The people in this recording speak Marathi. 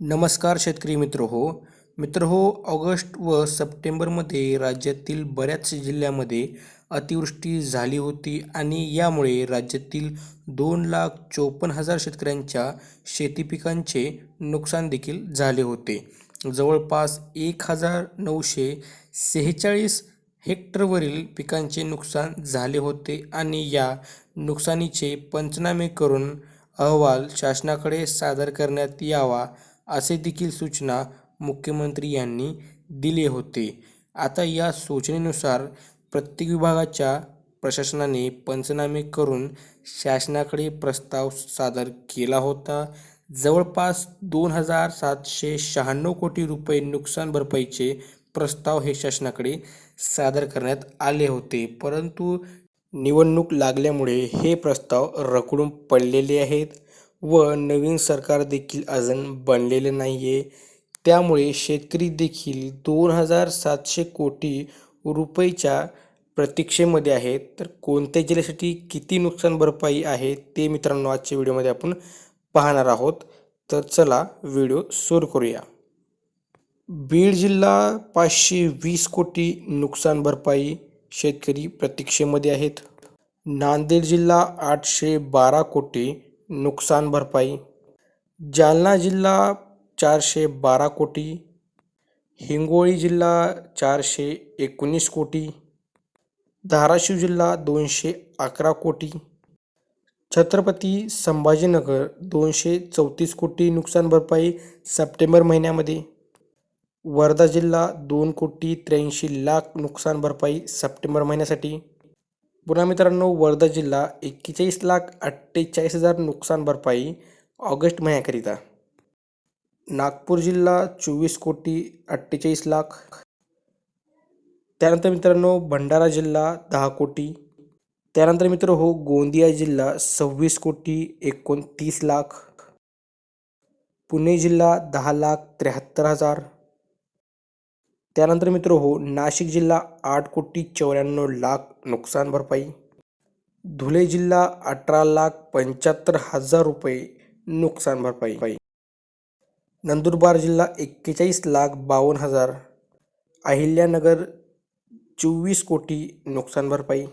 नमस्कार शेतकरी मित्र हो ऑगस्ट व सप्टेंबरमध्ये राज्यातील बऱ्याच जिल्ह्यामध्ये अतिवृष्टी झाली होती आणि यामुळे राज्यातील 2,54,000 शेतकऱ्यांच्या शेती पिकांचे नुकसान देखील झाले होते. जवळपास 1,946 हेक्टरवरील पिकांचे नुकसान झाले होते आणि या नुकसानीचे पंचनामे करून अहवाल शासनाकडे सादर करण्यात यावा असे देखील सूचना मुख्यमंत्री यांनी दिले होते. आता या सूचनेनुसार प्रत्येक विभागाच्या प्रशासनाने पंचनामे करून शासनाकडे प्रस्ताव सादर केला होता. जवळपास 2,796 कोटी रुपये नुकसान भरपाईचे प्रस्ताव हे शासनाकडे सादर करण्यात आले होते, परंतु निवडणूक लागल्यामुळे हे प्रस्ताव रखडून पडलेले आहेत व नवीन सरकार देखील अजून बनलेले नाही आहे. त्यामुळे शेतकरी देखील 2,700 कोटी रुपयेच्या प्रतीक्षेमध्ये आहेत. तर कोणत्या जिल्ह्यासाठी किती नुकसान भरपाई आहे ते मित्रांनो आजच्या व्हिडिओमध्ये आपण पाहणार आहोत. तर चला व्हिडिओ सुरू करूया. बीड जिल्हा 520 कोटी नुकसान भरपाई शेतकरी प्रतीक्षेमध्ये आहेत. नांदेड जिल्हा 812 कोटी नुकसान भरपाई. जालना जिल्हा 412 कोटी. हिंगोली जिल्हा 419 कोटी. धाराशिव जिल्हा 211 कोटी. छत्रपती संभाजीनगर 234 कोटी नुकसान भरपाई सप्टेंबर महिन्यामध्ये. वर्धा जिल्हा 2,83,00,000 नुकसान भरपाई सप्टेंबर महिन्यासाठी. पुन्हा मित्रांनो वर्धा जिल्हा 41,48,000 नुकसान भरपाई ऑगस्ट महिन्याकरिता. नागपूर जिल्हा 24,48,00,000. त्यानंतर मित्रांनो भंडारा जिल्हा 10 कोटी. त्यानंतर गोंदिया जिल्हा 26,29,00,000. पुणे जिल्हा 10,73,000. त्यानंतर नाशिक जिल्हा 8,94,00,000 नुकसान भरपाई. धुळे जिल्हा 18,75,000 रुपये नुकसान भरपाई. नंदुरबार जिल्हा 41,52,000. अहिल्यानगर 24 कोटी नुकसान भरपाई.